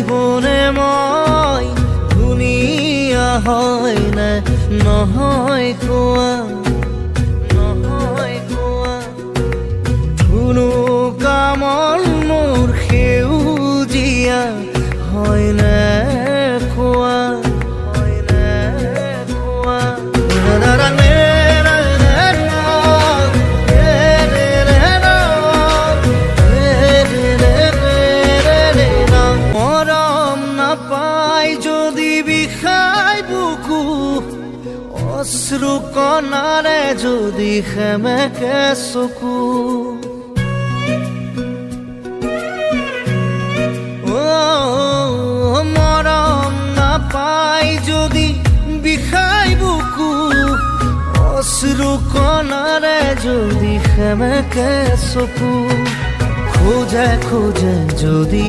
জীৱনে মই ধুনীয়া হয় নে নহয় কোৱা, নহয় কোৱা। ধুনুকা মন মোৰ সেউজীয়া হয় নে কোৱা, হয় নে কোৱা। মৰম নাপাই যদি বিষাই বুকু, অশ্ৰু কণাৰে যদি সেমেকে চকু, মৰম নাপাই যদি বিষাই বুকু, অশ্ৰু কণাৰে যদি সেমেকে চকু, খোজে খোজে যদি